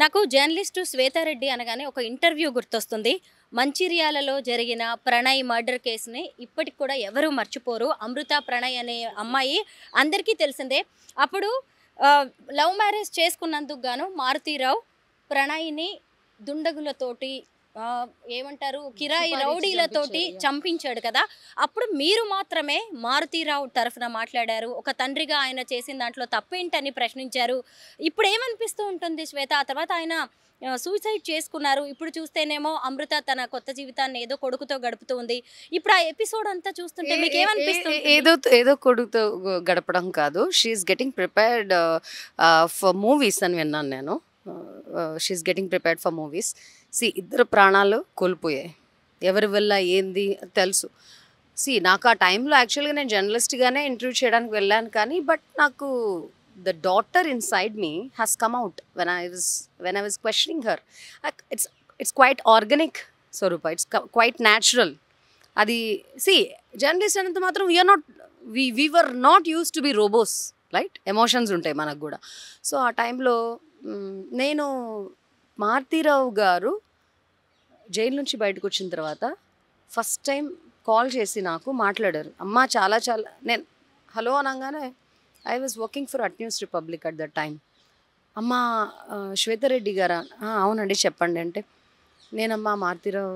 నాకు జర్నలిస్టు శ్వేతారెడ్డి అనగానే ఒక ఇంటర్వ్యూ గుర్తొస్తుంది. మంచిర్యాలలో జరిగిన ప్రణయ్ మర్డర్ కేసుని ఇప్పటికి కూడా ఎవరు మర్చిపోరు. అమృత ప్రణయ్ అనే అమ్మాయి అందరికీ తెలిసిందే. అప్పుడు లవ్ మ్యారేజ్ చేసుకున్నందుకు గాను మారుతీరావు ప్రణయ్ని దుండగులతోటి ఏమంటారు కిరాయి రౌడీలతోటి చంపించాడు కదా. అప్పుడు మీరు మాత్రమే మారుతీరావు తరఫున మాట్లాడారు. ఒక తండ్రిగా ఆయన చేసిన దాంట్లో తప్పేంటని ప్రశ్నించారు. ఇప్పుడు ఏమనిపిస్తూ ఉంటుంది శ్వేత? ఆ తర్వాత ఆయన సూసైడ్ చేసుకున్నారు. ఇప్పుడు చూస్తేనేమో అమృత తన కొత్త జీవితాన్ని ఏదో కొడుకుతో గడుపుతూ ఉంది. ఇప్పుడు ఆ ఎపిసోడ్ అంతా చూస్తుంటే మీకు ఏమనిపిస్తుంది? ఏదో కొడుకుతో గడపడం కాదు, she's getting prepared for movies అని విన్నాను నేను. She's getting prepared for movies. ఇద్దరు ప్రాణాలు కోల్పోయాయి. ఎవరి వల్ల ఏంది తెలుసు. నాకు ఆ టైంలో యాక్చువల్గా నేను జర్నలిస్ట్గానే ఇంటర్వ్యూ చేయడానికి వెళ్ళాను, కానీ బట్ నాకు the daughter inside me has come out when I was questioning her. It's quite organic, Swarupa. It's quite natural. Adi journalist ananta matram we were not used to be robots, right? Emotions untai manaku kuda. So aa time lo nenu Marutirao garu jail nunchi bayataku vachin tarvata first time call chesi naaku matladaru. Amma chala nen hello anangane I was working for At News Republic at that time. అమ్మా శ్వేతారెడ్డి గారా? అవునండి చెప్పండి అంటే, నేనమ్మా Maruthi Rao.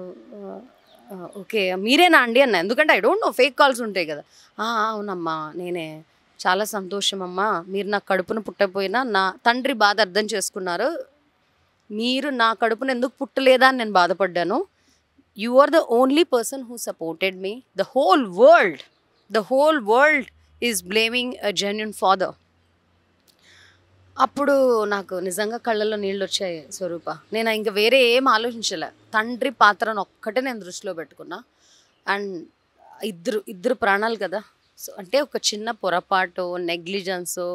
Okay మీరేనా అండి అన్న, ఎందుకంటే I don't know, fake calls ఉంటాయి కదా. అవునమ్మా నేనే, చాలా సంతోషం అమ్మా, మీరు నా కడుపును పుట్టకపోయినా నా తండ్రి బాధ అర్థం చేసుకున్నారు. మీరు నా కడుపును ఎందుకు పుట్టలేదా అని నేను బాధపడ్డాను. You are the only person who supported me. The whole world is blaming a genuine father. అప్పుడు నాకు నిజంగా కళ్ళల్లో నీళ్ళు వచ్చాయి స్వరూప. నేను ఇంకా వేరే ఏం ఆలోచించలే, తండ్రి పాత్రను ఒక్కటే నేను దృష్టిలో పెట్టుకున్నా. అండ్ ఇద్దరు ప్రాణాలు కదా. సో అంటే ఒక చిన్న పొరపాటు, నెగ్లిజెన్సో,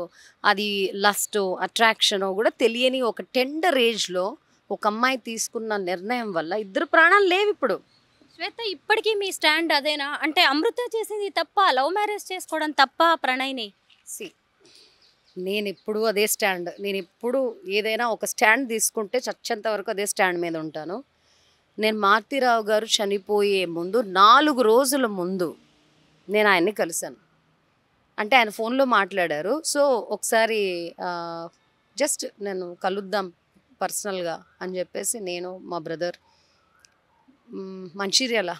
అది లస్టో, అట్రాక్షనో కూడా తెలియని ఒక టెండర్ ఏజ్లో ఒక అమ్మాయి తీసుకున్న నిర్ణయం వల్ల ఇద్దరు ప్రాణాలు లేవు ఇప్పుడు. శ్వేత, ఇప్పటికీ మీ స్టాండ్ అదేనా? అంటే అమృత చేసింది తప్ప, లవ్ మ్యారేజ్ చేసుకోవడం తప్ప ప్రణయ్ని? నేను ఎప్పుడు అదే స్టాండ్. నేను ఎప్పుడు ఏదైనా ఒక స్టాండ్ తీసుకుంటే చచ్చేంత వరకు అదే స్టాండ్ మీద ఉంటాను. నేను మారుతీరావు గారు చనిపోయే ముందు 4 రోజుల ముందు నేను ఆయన్ని కలిశాను. అంటే ఆయన ఫోన్లో మాట్లాడారు. సో ఒకసారి జస్ట్ నేను కలుద్దాం పర్సనల్గా అని చెప్పేసి నేను మా బ్రదర్ మంచిర్యాల,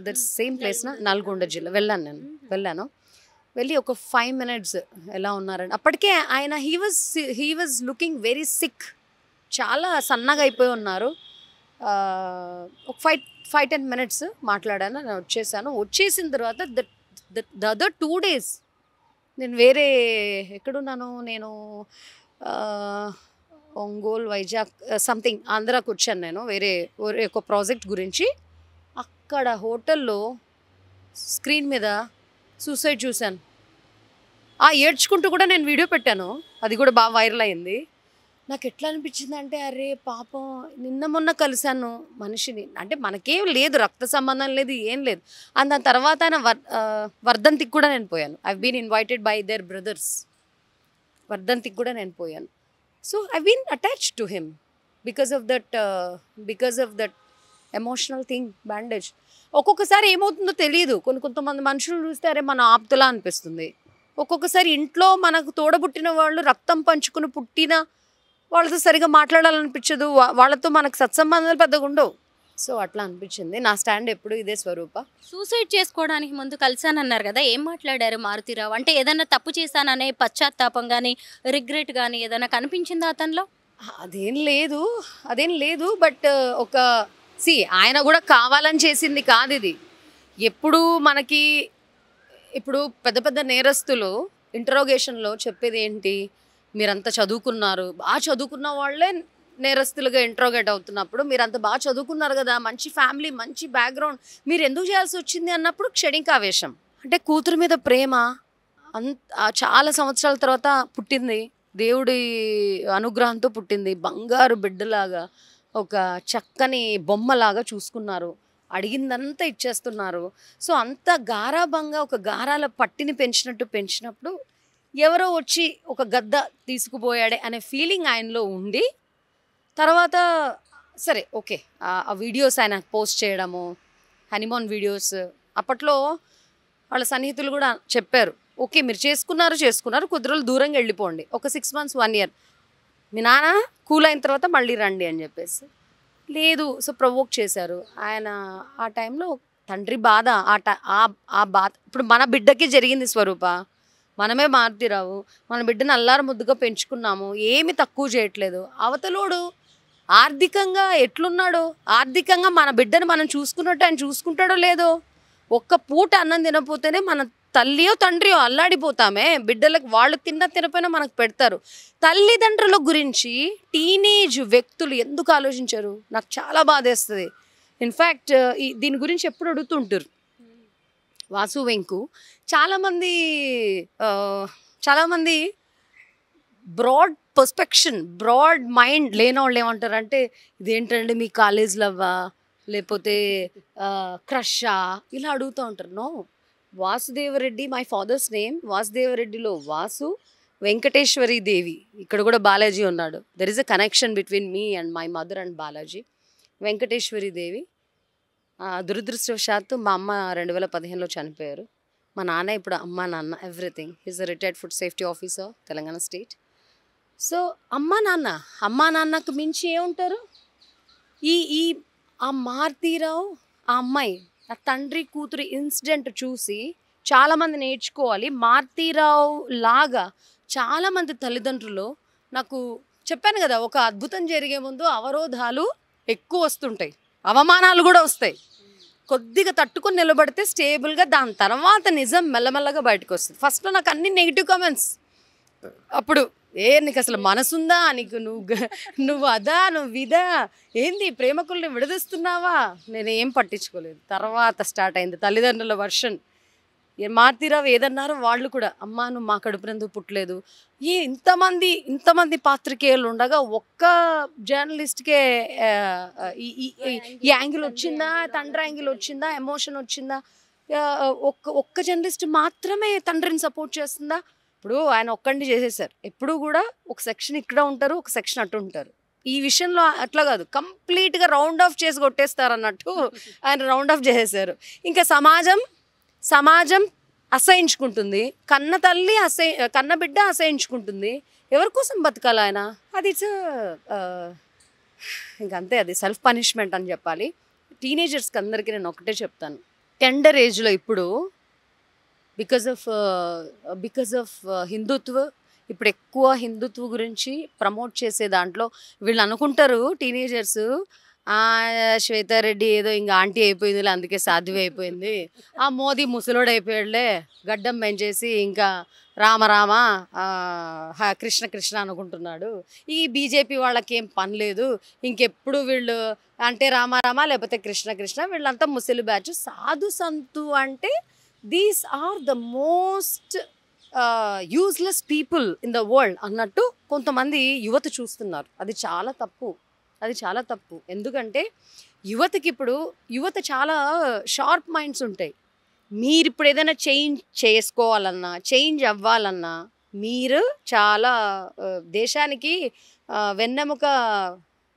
దట్ సేమ్ ప్లేస్న, నల్గొండ జిల్లా వెళ్ళాను. వెళ్ళి ఒక 5 minutes ఎలా ఉన్నారని, అప్పటికే ఆయన he was looking very sick, చాలా సన్నగా అయిపోయి ఉన్నారు. ఒక 5-10 minutes మాట్లాడాను, నేను వచ్చేసాను. వచ్చేసిన తర్వాత ద అదర్ 2 days నేను వేరే ఎక్కడున్నాను, నేను ఒంగోలు, వైజాగ్, సంథింగ్ ఆంధ్రాకి వచ్చాను. నేను వేరే ఒక ప్రాజెక్ట్ గురించి. అక్కడ హోటల్లో స్క్రీన్ మీద సూసైడ్ చూశాను. ఏడ్చుకుంటూ కూడా నేను వీడియో పెట్టాను, అది కూడా బాగా వైరల్ అయింది. నాకు ఎట్లా అనిపించింది అంటే, అరే పాపం, నిన్న మొన్న కలిశాను మనిషిని, అంటే మనకేం లేదు, రక్త సంబంధం లేదు, ఏం లేదు. అండ్ దాని తర్వాత ఆయన వర్ధంతికి కూడా నేను పోయాను. I been invited by their brothers. వర్ధంతికి కూడా నేను పోయాను. So I been attached to him because of that emotional thing, bandage. ఒక్కొక్కసారి ఏమవుతుందో తెలియదు. కొంతమంది మనుషులు చూస్తే అరే మన ఆప్తులా అనిపిస్తుంది. ఒక్కొక్కసారి ఇంట్లో మనకు తోడబుట్టిన వాళ్ళు, రక్తం పంచుకుని పుట్టిన వాళ్ళతో సరిగా మాట్లాడాలనిపించదు, వాళ్ళతో మనకు సత్సంబంధాలు పెద్దగా ఉండవు. సో అట్లా అనిపించింది. నా స్టాండ్ ఎప్పుడు ఇదే స్వరూప. సూసైడ్ చేసుకోవడానికి ముందు కలిసానన్నారు కదా, ఏం మాట్లాడారు మారుతీరావు? అంటే ఏదైనా తప్పు చేశాననే పశ్చాత్తాపం కానీ, రిగ్రెట్ కానీ ఏదైనా కనిపించిందా అతనిలో? అదేం లేదు. బట్ ఒక ఆయన కూడా కావాలని చేసింది కాదు ఇది. ఎప్పుడు మనకి ఇప్పుడు పెద్ద నేరస్తులు ఇంటరోగేషన్లో చెప్పేది ఏంటి, మీరంతా చదువుకున్నారు, బాగా చదువుకున్న వాళ్ళే నేరస్తులుగా ఇంట్రోగేట్ అవుతున్నప్పుడు, మీరంతా బాగా చదువుకున్నారు కదా, మంచి ఫ్యామిలీ, మంచి బ్యాక్గ్రౌండ్, మీరు ఎందుకు చేయాల్సి వచ్చింది అన్నప్పుడు క్షణికావేశం. అంటే కూతురు మీద ప్రేమ చాలా సంవత్సరాల తర్వాత పుట్టింది, దేవుడి అనుగ్రహంతో పుట్టింది, బంగారు బిడ్డలాగా, ఒక చక్కని బొమ్మలాగా చూసుకున్నారు, అడిగిందంతా ఇచ్చేస్తున్నారు. సో అంత గారాబంగా ఒక గారాల పట్టిని పెంచినప్పుడు ఎవరో వచ్చి ఒక గద్ద తీసుకుపోయాడే అనే ఫీలింగ్ ఆయనలో ఉండి తర్వాత సరే ఓకే ఆ వీడియోస్ ఆయన పోస్ట్ చేయడము, హనీమూన్ వీడియోస్. అప్పట్లో వాళ్ళ సన్నిహితులు కూడా చెప్పారు, ఓకే మీరు చేసుకున్నారు, కొద్ది రోజులు దూరంగా వెళ్ళిపోండి, ఒక 6 months 1 year, మీ నాన్న కూల్ అయిన తర్వాత మళ్ళీ రండి అని చెప్పేసి. లేదు, సో ప్రొవోక్ చేశారు ఆయన. ఆ టైంలో తండ్రి బాధ, ఆ బాధ ఇప్పుడు మన బిడ్డకి జరిగింది స్వరూప. మనమే మారుతిరావు, మన బిడ్డను అల్లారు ముద్దుగా పెంచుకున్నాము, ఏమి తక్కువ చేయట్లేదు. అవతలోడు ఆర్థికంగా ఎట్లున్నాడో, ఆర్థికంగా మన బిడ్డను మనం చూసుకున్నట్టు ఆయన చూసుకుంటాడో లేదో. ఒక్క పూట అన్నం తినపోతేనే మన తల్లియో తండ్రియో అల్లాడిపోతామే. బిడ్డలకు వాళ్ళు తినపోయినా మనకు పెడతారు. తల్లిదండ్రుల గురించి టీనేజ్ వ్యక్తులు ఎందుకు ఆలోచించరు? నాకు చాలా బాధేస్తుంది. ఇన్ఫ్యాక్ట్ దీని గురించి ఎప్పుడు అడుగుతుంటారు వాసు వెంకు. చాలామంది బ్రాడ్ పర్స్పెక్షన్, బ్రాడ్ మైండ్ లేని వాళ్ళు ఏమంటారంటే, ఇదేంటండి మీ కాలేజ్ లవ్వా లేకపోతే క్రషా ఇలా అడుగుతూ ఉంటారు. No, Vasudevareddy, my father's name వాసుదేవరెడ్డిలో వాసు, వెంకటేశ్వరి దేవి, ఇక్కడ కూడా బాలాజీ ఉన్నాడు. There is a connection between me and my mother and Balaji. Venkateswari Devi దురదృష్టవశాత్తు మా అమ్మ 2015లో చనిపోయారు. మా నాన్న ఇప్పుడు అమ్మ నాన్న everything. Is a retired food safety officer, Telangana state. So అమ్మా నాన్నకు మించి ఏముంటారు? ఈ ఆ మారుతీరావు, ఆ అమ్మాయి, ఆ తండ్రి కూతురు ఇన్సిడెంట్ చూసి చాలామంది నేర్చుకోవాలి. మారుతీరావు లాగా చాలామంది తల్లిదండ్రులు, నాకు చెప్పాను కదా, ఒక అద్భుతం జరిగే ముందు అవరోధాలు ఎక్కువ వస్తుంటాయి, అవమానాలు కూడా వస్తాయి. కొద్దిగా తట్టుకొని నిలబడితే స్టేబుల్గా, దాని తర్వాత నిజం మెల్లమెల్లగా బయటకు వస్తుంది. ఫస్ట్లో నాకు అన్ని నెగిటివ్ కామెంట్స్. అప్పుడు నీకు అసలు మనసుందా, నీకు నువ్వు అదా, నువ్వు ఇదా, ఏంది ప్రేమకుల్ని విడదీస్తున్నావా, నేనేం పట్టించుకోలేదు. తర్వాత స్టార్ట్ అయింది తల్లిదండ్రుల వర్షన్. మారుతీరావు ఏదన్నారో వాళ్ళు కూడా, అమ్మా నువ్వు మా కడుపునందుకు పుట్టలేదు. ఇంతమంది పాత్రికేయులు ఉండగా ఒక్క జర్నలిస్ట్కే ఈ యాంగిల్ వచ్చిందా, తండ్రి యాంగిల్ వచ్చిందా, ఎమోషన్ వచ్చిందా, ఒక్క జర్నలిస్ట్ మాత్రమే తండ్రిని సపోర్ట్ చేస్తుందా? ఇప్పుడు ఆయన ఒక్కడిని చేసేసారు. ఎప్పుడు కూడా ఒక సెక్షన్ ఇక్కడ ఉంటారు, ఒక సెక్షన్ అటు ఉంటారు. ఈ విషయంలో అట్లా కాదు, కంప్లీట్గా రౌండ్ ఆఫ్ చేసి కొట్టేస్తారు అన్నట్టు ఆయన రౌండ్ ఆఫ్ చేసేసారు. ఇంకా సమాజం అసహించుకుంటుంది, కన్న తల్లి కన్న బిడ్డ అసహించుకుంటుంది. ఎవరి కోసం బతకాలి ఆయన? అది ఇంకంతే, అది సెల్ఫ్ పనిష్మెంట్ అని చెప్పాలి. టీనేజర్స్కి అందరికీ నేను ఒకటే చెప్తాను, టెండర్ ఏజ్లో ఇప్పుడు బికాజ్ ఆఫ్ హిందుత్వ, ఇప్పుడు ఎక్కువ హిందుత్వ గురించి ప్రమోట్ చేసే దాంట్లో వీళ్ళు అనుకుంటారు టీనేజర్స్, శ్వేతారెడ్డి ఏదో ఇంకా ఆంటీ అయిపోయిందిలే, అందుకే సాధ్వి అయిపోయింది, ఆ మోదీ ముసలోడు అయిపోయాడులే, గడ్డం పెంచేసి ఇంకా రామ కృష్ణ అనుకుంటున్నాడు, ఈ బీజేపీ వాళ్ళకి ఏం పని లేదు, ఇంకెప్పుడు వీళ్ళు అంటే రామ లేకపోతే కృష్ణ, వీళ్ళంతా ముసలి బ్యాచ్, సాధు సంతు అంటే these are the most useless people in the world అన్నట్టు కొంతమంది యువత చూస్తున్నారు. అది చాలా తప్పు. ఎందుకంటే యువత చాలా షార్ప్ మైండ్స్ ఉంటాయి. మీరు ఇప్పుడు ఏదైనా చేసుకోవాలన్నా, చేంజ్ అవ్వాలన్నా, మీరు చాలా దేశానికి వెన్నెముక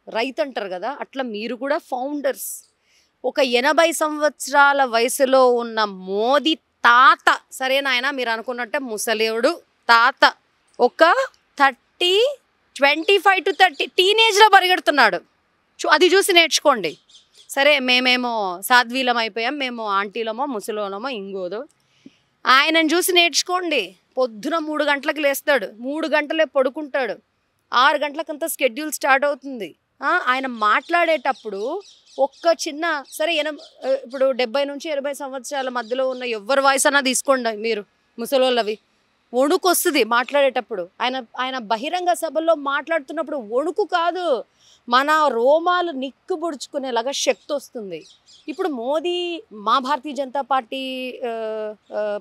రైతు అంటారు కదా, అట్లా మీరు కూడా ఫౌండర్స్. ఒక 80 సంవత్సరాల వయసులో ఉన్న మోదీ తాత, సరే నాయన మీరు అనుకున్నట్టే ముసలేవుడు తాత, ఒక 25 to 30 టీనేజ్లో పరిగెడుతున్నాడు. అది చూసి నేర్చుకోండి. సరే మేమేమో సాధ్వీలం అయిపోయాం, మేము ఆంటీలమో ముసలోనమో ఇంగోదో, ఆయనను చూసి నేర్చుకోండి. పొద్దున 3 గంటలకు లేస్తాడు, 3 గంటలే పడుకుంటాడు, 6 గంటలకంతా స్కెడ్యూల్ స్టార్ట్ అవుతుంది. ఆయన మాట్లాడేటప్పుడు ఒక్క చిన్న సరే ఇప్పుడు 70 నుంచి 80 సంవత్సరాల మధ్యలో ఉన్న ఎవరి వాయిస్ అన్నా తీసుకోండి మీరు, ముసలోళ్ళవి, వణుకు వస్తుంది మాట్లాడేటప్పుడు. ఆయన బహిరంగ సభల్లో మాట్లాడుతున్నప్పుడు వణుకు కాదు, మన రోమాలు నిక్కుబుడుచుకునేలాగా శక్తి వస్తుంది. ఇప్పుడు మోదీ మా భారతీయ జనతా పార్టీ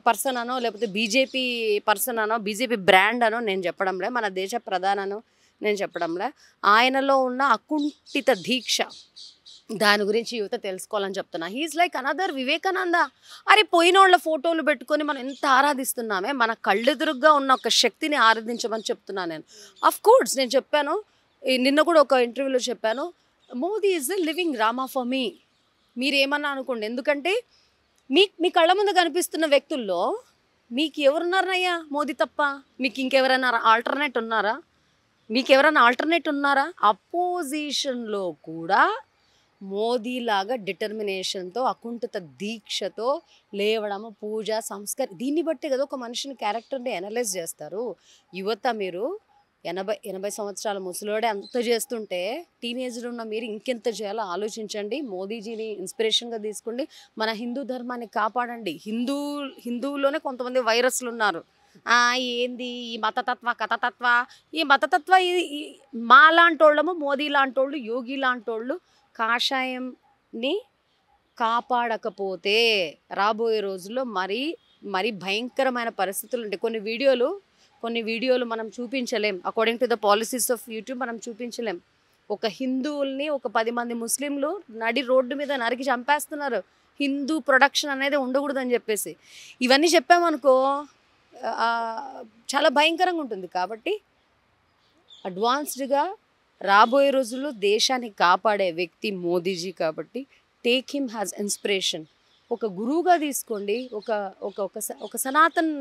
పర్సన్ అనో లేకపోతే బీజేపీ పర్సన్ అనో, బీజేపీ బ్రాండ్ అనో నేను చెప్పడంలే, మన దేశ ప్రధాననో నేను చెప్పడంలే. ఆయనలో ఉన్న అకుంఠిత దీక్ష, దాని గురించి యువత తెలుసుకోవాలని చెప్తున్నా. He's like another Vivekananda. అరే పోయిన వాళ్ళ ఫోటోలు పెట్టుకొని మనం ఎంత ఆరాధిస్తున్నామే, మన కళ్ళెదురుగ్గా ఉన్న ఒక శక్తిని ఆరాధించమని చెప్తున్నా నేను. అఫ్ కోర్స్ నేను చెప్పాను, నిన్న కూడా ఒక ఇంటర్వ్యూలో చెప్పాను, Modi is a living drama for me. మీరేమన్నా అనుకోండి, ఎందుకంటే మీ కళ్ళ ముందు కనిపిస్తున్న వ్యక్తుల్లో మీకు ఎవరున్నారయ్యా మోదీ తప్ప? మీకు ఇంకెవరైనా ఆల్టర్నేట్ ఉన్నారా? అపోజిషన్లో కూడా మోదీలాగా డిటర్మినేషన్తో, అకుంఠిత దీక్షతో లేవడము, పూజ, సంస్కారం, దీన్ని బట్టే కదా ఒక మనిషిని క్యారెక్టర్ని అనలైజ్ చేస్తారు. యువత మీరు 80 సంవత్సరాల ముసలోడే అంత చేస్తుంటే టీనేజ్లో ఉన్న మీరు ఇంకెంత చేయాలో ఆలోచించండి. మోదీజీని ఇన్స్పిరేషన్గా తీసుకోండి. మన హిందూ ధర్మాన్ని కాపాడండి. హిందువులోనే కొంతమంది వైరస్లు ఉన్నారు. ఏంది ఈ కథతత్వ మా లాంటోళ్ళము, మోదీ లాంటోళ్ళు, యోగి లాంటోళ్ళు కాషాయంని కాపాడకపోతే రాబోయే రోజుల్లో మరీ భయంకరమైన పరిస్థితులు ఉంటాయి. కొన్ని వీడియోలు మనం చూపించలేం. According to the policies of YouTube మనం చూపించలేం. ఒక హిందువుల్ని ఒక 10 మంది ముస్లింలు నడి రోడ్డు మీద నరికి చంపేస్తున్నారు. హిందూ ప్రొడక్షన్ అనేది ఉండకూడదని చెప్పేసి ఇవన్నీ చెప్పామనుకో చాలా భయంకరంగా ఉంటుంది. కాబట్టి అడ్వాన్స్డ్గా రాబోయే రోజుల్లో దేశాన్ని కాపాడే వ్యక్తి మోదీజీ. కాబట్టి టేక్ హిమ్ హ్యాజ్ ఇన్స్పిరేషన్. ఒక గురువుగా తీసుకోండి, ఒక సనాతన్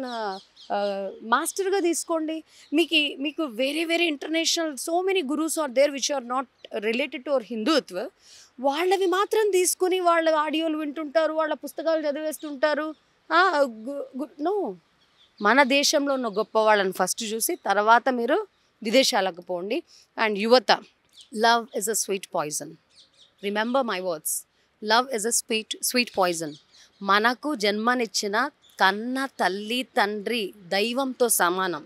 మాస్టర్గా తీసుకోండి. మీకు వేరే international so many gurus are there which are not related to our Hindutva. వాళ్ళవి మాత్రం తీసుకుని వాళ్ళ ఆడియోలు వింటుంటారు, వాళ్ళ పుస్తకాలు చదివేస్తుంటారు. నో, మన దేశంలో ఉన్న గొప్ప వాళ్ళని ఫస్ట్ చూసి తర్వాత మీరు విదేశాలకు పోండి. అండ్ యువత, love is a sweet poison. Remember my words, love is a sweet poison. మనకు జన్మనిచ్చిన కన్న తల్లి తండ్రి దైవంతో సమానం.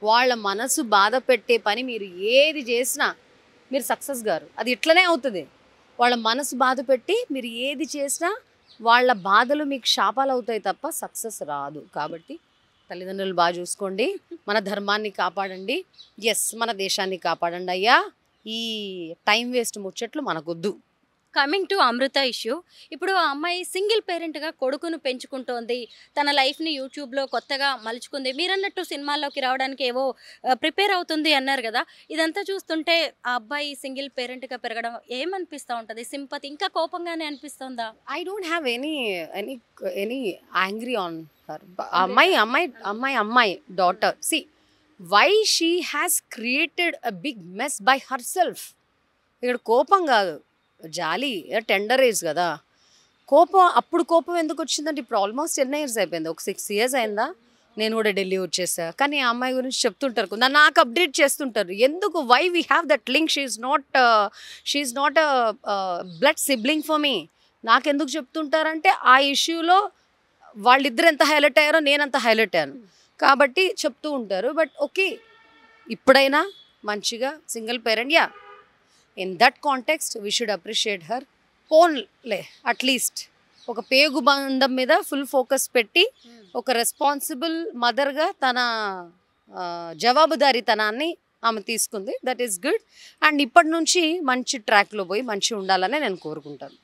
వాళ్ళ మనసు బాధ పెట్టే పని మీరు ఏది చేసినా మీరు సక్సెస్ గారు. అది ఇట్లనే అవుతుంది. వాళ్ళ మనసు బాధ పెట్టి మీరు ఏది చేసినా వాళ్ళ బాధలు మీకు శాపాలు అవుతాయి తప్ప సక్సెస్ రాదు. కాబట్టి తల్లిదండ్రులు బాగా చూసుకోండి, మన ధర్మాన్ని కాపాడండి, మన దేశాన్ని కాపాడండి అయ్యా. ఈ టైం వేస్ట్ ముచ్చట్లు మనకొద్దు. కమింగ్ టు అమృత ఇష్యూ, ఇప్పుడు ఆ అమ్మాయి సింగిల్ పేరెంట్గా కొడుకును పెంచుకుంటోంది, తన లైఫ్ని యూట్యూబ్లో కొత్తగా మలుచుకుంది. మీరన్నట్టు సినిమాల్లోకి రావడానికి ఏవో ప్రిపేర్ అవుతుంది అన్నారు కదా. ఇదంతా చూస్తుంటే ఆ అబ్బాయి సింగిల్ పేరెంట్గా పెరగడం ఏమనిపిస్తూ ఉంటుంది? సింపతి, ఇంకా కోపంగానే అనిపిస్తుందా? I don't have any angry on her. అమ్మాయి daughter, see why she has created a big mess by herself. ఇక్కడ కోపం కాదు, జాలి. టెండర్ ఏజ్ కదా అప్పుడు కోపం ఎందుకు వచ్చిందంటే ఇప్పుడు ఆల్మోస్ట్ 10 years అయిపోయింది. ఒక 6 years అయిందా నేను కూడా ఢిల్లీ వచ్చేసా. కానీ ఆ అమ్మాయి గురించి చెప్తుంటారు, నాకు అప్డేట్ చేస్తుంటారు. ఎందుకు? Why we have that link. She is not blood sibling for me. నాకెందుకు చెప్తుంటారంటే ఆ ఇష్యూలో వాళ్ళిద్దరు ఎంత హైలైట్ అయ్యారో నేనంత హైలైట్ అయ్యాను కాబట్టి చెప్తూ ఉంటారు. బట్ ఓకే, ఇప్పుడైనా మంచిగా single parent, in that context we should appreciate her. పోన్లే అట్లీస్ట్ ఒక పేగు బంధం మీద ఫుల్ ఫోకస్ పెట్టి ఒక రెస్పాన్సిబుల్ మదర్గా తన జవాబుదారీతనాన్ని ఆమె తీసుకుంది. That is good. అండ్ ఇప్పటి నుంచి మంచి ట్రాక్లో పోయి మంచిగా ఉండాలని నేను కోరుకుంటాను.